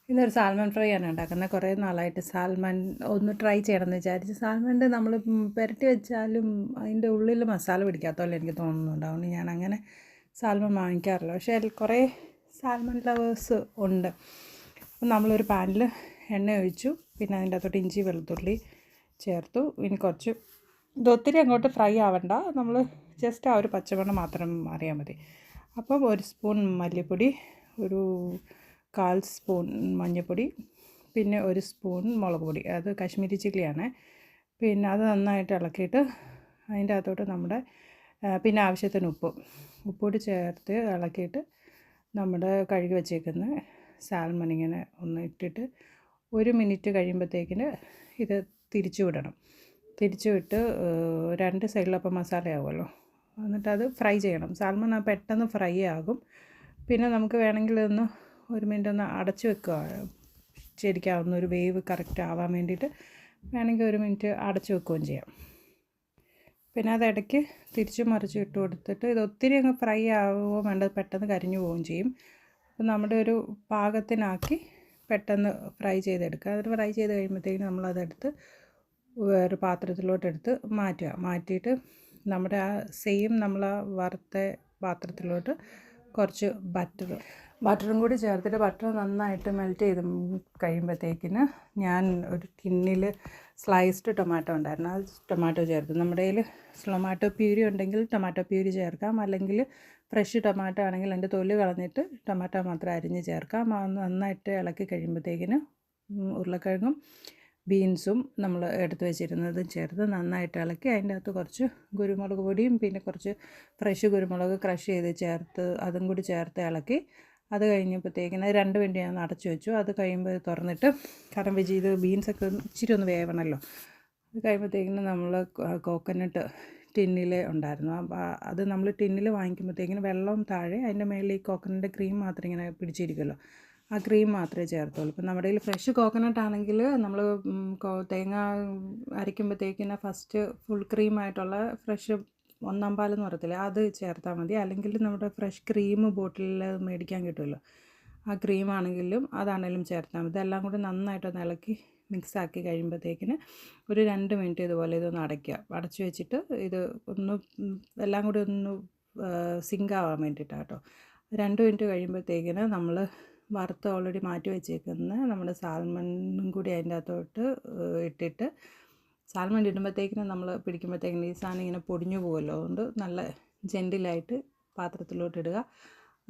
ഇന്നൊരു salmon fry ആണ് ഉണ്ടാക്കുന്നത്. കുറേ നാളായിട്ട് സാൽമൺ ഒന്ന് ട്രൈ ചെയ്യണമെന്ന് വിചാരിച്ചു. സാൽമണിൻ്റെ നമ്മൾ പുരട്ടി വെച്ചാലും അതിൻ്റെ ഉള്ളിൽ മസാല പിടിക്കാത്ത പോലെ എനിക്ക് തോന്നുന്നുണ്ട്. അതുകൊണ്ട് ഞാൻ അങ്ങനെ സാൽമൺ വാങ്ങിക്കാറില്ല. പക്ഷേ അതിൽ കുറേ സാൽമൺ ലവേഴ്സ് ഉണ്ട്. അപ്പം നമ്മളൊരു പാനിൽ എണ്ണ ഒഴിച്ചു, പിന്നെ അതിൻ്റെ അകത്തോട്ട് ഇഞ്ചി വെളുത്തുള്ളി ചേർത്തു. ഇനി കുറച്ച് ഇതൊത്തിരി അങ്ങോട്ട് ഫ്രൈ ആവണ്ട, നമ്മൾ ജസ്റ്റ് ആ ഒരു പച്ചമണം മാത്രം അറിയാൽ മതി. അപ്പം 1 സ്പൂൺ മല്ലിപ്പൊടി, ഒരു 1/4 സ്പൂൺ മഞ്ഞൾപ്പൊടി, പിന്നെ 1 സ്പൂൺ മുളക് പൊടി, അത് കാശ്മീരി ചില്ലിയാണ്. പിന്നെ അത് നന്നായിട്ട് ഇളക്കിയിട്ട് അതിൻ്റെ അകത്തോട്ട് നമ്മുടെ പിന്നെ ആവശ്യത്തിന് ഉപ്പുകൂടി ചേർത്ത് ഇളക്കിയിട്ട് നമ്മുടെ കഴുകി വച്ചേക്കുന്ന സാൽമൺ ഇങ്ങനെ ഒന്ന് ഇട്ടിട്ട് 1 മിനിറ്റ് കഴിയുമ്പോഴത്തേക്കിന് ഇത് തിരിച്ചു വിടണം. തിരിച്ചു വിട്ട് 2 സൈഡിലപ്പം മസാലയാവുമല്ലോ, എന്നിട്ടത് ഫ്രൈ ചെയ്യണം. സാൽമൺ പെട്ടെന്ന് ഫ്രൈ ആകും. പിന്നെ നമുക്ക് വേണമെങ്കിൽ ഒന്ന് 1 മിനിറ്റ് ഒന്ന് അടച്ചു വെക്കുക, ശരിക്കാവുന്ന ഒരു വേവ് കറക്റ്റ് ആവാൻ വേണ്ടിയിട്ട് വേണമെങ്കിൽ 1 മിനിറ്റ് അടച്ചു വെക്കുകയും ചെയ്യാം. പിന്നെ അത് ഇടയ്ക്ക് തിരിച്ചു മറിച്ച് ഇട്ട് കൊടുത്തിട്ട് ഇത് ഒത്തിരി അങ്ങ് ഫ്രൈ ആവുകയോ വേണ്ട, പെട്ടെന്ന് കരിഞ്ഞു പോവുകയും ചെയ്യും. അപ്പം നമ്മുടെ ഒരു പാകത്തിനാക്കി പെട്ടെന്ന് ഫ്രൈ ചെയ്തെടുക്കുക. അതിൽ ഫ്രൈ ചെയ്ത് കഴിയുമ്പോഴത്തേക്കും നമ്മളതെടുത്ത് വേറെ പാത്രത്തിലോട്ടെടുത്ത് മാറ്റിയിട്ട് നമ്മുടെ ആ സെയിം നമ്മൾ ആ വറുത്ത പാത്രത്തിലോട്ട് കുറച്ച് ബട്ടറും കൂടി ചേർത്തിട്ട് ബട്ടർ നന്നായിട്ട് മെൽറ്റ് ചെയ്ത് കഴിയുമ്പോഴത്തേക്കിന് ഞാൻ ഒരു ടിന്നിൽ സ്ലൈസ്ഡ് ടൊമാറ്റോ ഉണ്ടായിരുന്നു, ആ ടൊമാറ്റോ ചേർത്ത്. നമ്മുടെ കയ്യിൽ ടൊമാറ്റോ പ്യൂരി ഉണ്ടെങ്കിൽ ടൊമാറ്റോ പ്യൂരി ചേർക്കാം, അല്ലെങ്കിൽ ഫ്രഷ് ടൊമാറ്റോ ആണെങ്കിൽ അതിൻ്റെ തൊലി കളഞ്ഞിട്ട് ടൊമാറ്റോ മാത്രം അരിഞ്ഞ് ചേർക്കാം. നന്നായിട്ട് ഇളക്കി കഴിയുമ്പോഴത്തേക്കിന് ഉരുളക്കിഴങ്ങും ബീൻസും നമ്മൾ എടുത്ത് വെച്ചിരുന്നതും ചേർത്ത് നന്നായിട്ട് ഇളക്കി അതിൻ്റെ അകത്ത് കുറച്ച് കുരുമുളക് പൊടിയും പിന്നെ കുറച്ച് ഫ്രഷ് കുരുമുളക് ക്രഷ് ചെയ്ത് ചേർത്ത് അതും കൂടി ചേർത്ത് ഇളക്കി. അത് കഴിഞ്ഞപ്പോഴത്തേക്കിന് 2 മിനിറ്റ് ഞാൻ അടച്ചു വെച്ചു. അത് കഴിയുമ്പോൾ തുറന്നിട്ട്, കാരണം ഇത് ബീൻസൊക്കെ ഇച്ചിരി ഒന്ന് വേവണമല്ലോ. അത് കഴിയുമ്പോഴത്തേക്കിന് നമ്മൾ കോക്കനട്ട് ടിന്നിൽ ഉണ്ടായിരുന്നു. അപ്പോൾ അത് നമ്മൾ ടിന്നിൽ വാങ്ങിക്കുമ്പോഴത്തേക്കിന് വെള്ളം താഴെ, അതിൻ്റെ മേളിൽ ഈ കോക്കനട്ട് ക്രീം മാത്രം ഇങ്ങനെ പിടിച്ചിരിക്കുമല്ലോ, ആ ക്രീം മാത്രമേ ചേർത്തുള്ളൂ. ഇപ്പം നമ്മുടെ കയ്യിൽ ഫ്രഷ് കോക്കനട്ട് ആണെങ്കിൽ നമ്മൾ തേങ്ങ അരയ്ക്കുമ്പോഴത്തേക്കിന് ഫസ്റ്റ് ഫുൾ ക്രീമായിട്ടുള്ള ഫ്രഷ് 1-ാം പാലെന്ന് പറയത്തില്ലേ, അത് ചേർത്താൽ മതി. അല്ലെങ്കിൽ നമ്മുടെ ഫ്രഷ് ക്രീം ബോട്ടിലിൽ മേടിക്കാൻ കിട്ടുമല്ലോ, ആ ക്രീമാണെങ്കിലും അതാണെങ്കിലും ചേർത്താൽ മതി. ഇതെല്ലാം കൂടി നന്നായിട്ടൊന്ന് ഇളക്കി മിക്സാക്കി കഴിയുമ്പോഴത്തേക്കിന് ഒരു 2 മിനിറ്റ് ഇതുപോലെ ഇതൊന്ന് അടച്ചു വെച്ചിട്ട് ഇത് ഒന്ന് എല്ലാം കൂടി ഒന്ന് സിങ്കാവാൻ വേണ്ടിയിട്ടാണ് കേട്ടോ. 2 മിനിറ്റ് കഴിയുമ്പോഴത്തേക്കിന് നമ്മൾ വറുത്ത് ഓൾറെഡി മാറ്റി വെച്ചേക്കുന്ന നമ്മുടെ സാൽമണും കൂടി അതിൻ്റെ അകത്തോട്ട് ഇട്ടിട്ട്, സാൽമൺ ഇടുമ്പോഴത്തേക്കിനും നമ്മൾ പിടിക്കുമ്പോഴത്തേക്കിനും ഈ സാധനം ഇങ്ങനെ പൊടിഞ്ഞു പോകുമല്ലോ, അതുകൊണ്ട് നല്ല ജെൻറ്റിലായിട്ട് പാത്രത്തിലോട്ട് ഇടുക.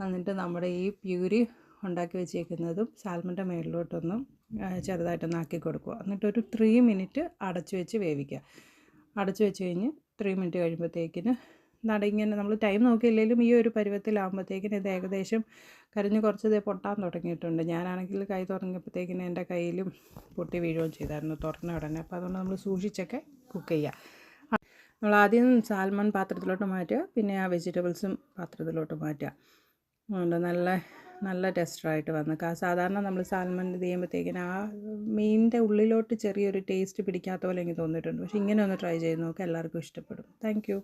എന്നിട്ട് നമ്മുടെ ഈ പ്യൂരി ഉണ്ടാക്കി വെച്ചേക്കുന്നതും സാൽമൻ്റെ മേളിലോട്ടൊന്നും ചെറുതായിട്ടൊന്ന് ആക്കി കൊടുക്കുക. എന്നിട്ടൊരു 3 മിനിറ്റ് അടച്ചു വെച്ച് വേവിക്കുക. അടച്ചു വെച്ച് കഴിഞ്ഞ് 3 മിനിറ്റ് കഴിയുമ്പോഴത്തേക്കിന് ഇങ്ങനെ നമ്മൾ ടൈം നോക്കിയില്ലെങ്കിലും ഈ ഒരു പരുവത്തിലാകുമ്പോഴത്തേക്കിന് ഇത് ഏകദേശം കരിഞ്ഞ് കുറച്ച് പൊട്ടാൻ തുടങ്ങിയിട്ടുണ്ട്. ഞാനാണെങ്കിൽ കൈ തുറങ്ങിയപ്പോഴത്തേക്കിന് എൻ്റെ കയ്യിലും പൊട്ടി വീഴുകയും ചെയ്തായിരുന്നു തുറന്ന ഉടനെ. അപ്പോൾ അതുകൊണ്ട് നമ്മൾ സൂക്ഷിച്ചൊക്കെ കുക്ക് ചെയ്യുക. നമ്മൾ ആദ്യം സാൽമൺ പാത്രത്തിലോട്ട് മാറ്റുക, പിന്നെ ആ വെജിറ്റബിൾസും പാത്രത്തിലോട്ട് മാറ്റുക. അതുകൊണ്ട് നല്ല ടെസ്റ്ററായിട്ട് വന്നു. സാധാരണ നമ്മൾ സാൽമൺ ഇത് ചെയ്യുമ്പോഴത്തേക്കിന് ആ മീനിൻ്റെ ഉള്ളിലോട്ട് ചെറിയൊരു ടേസ്റ്റ് പിടിക്കാത്ത പോലെ എനിക്ക് തോന്നിയിട്ടുണ്ട്. പക്ഷേ ഇങ്ങനെ ഒന്ന് ട്രൈ ചെയ്ത് നോക്കുക, എല്ലാവർക്കും ഇഷ്ടപ്പെടും. Thank you.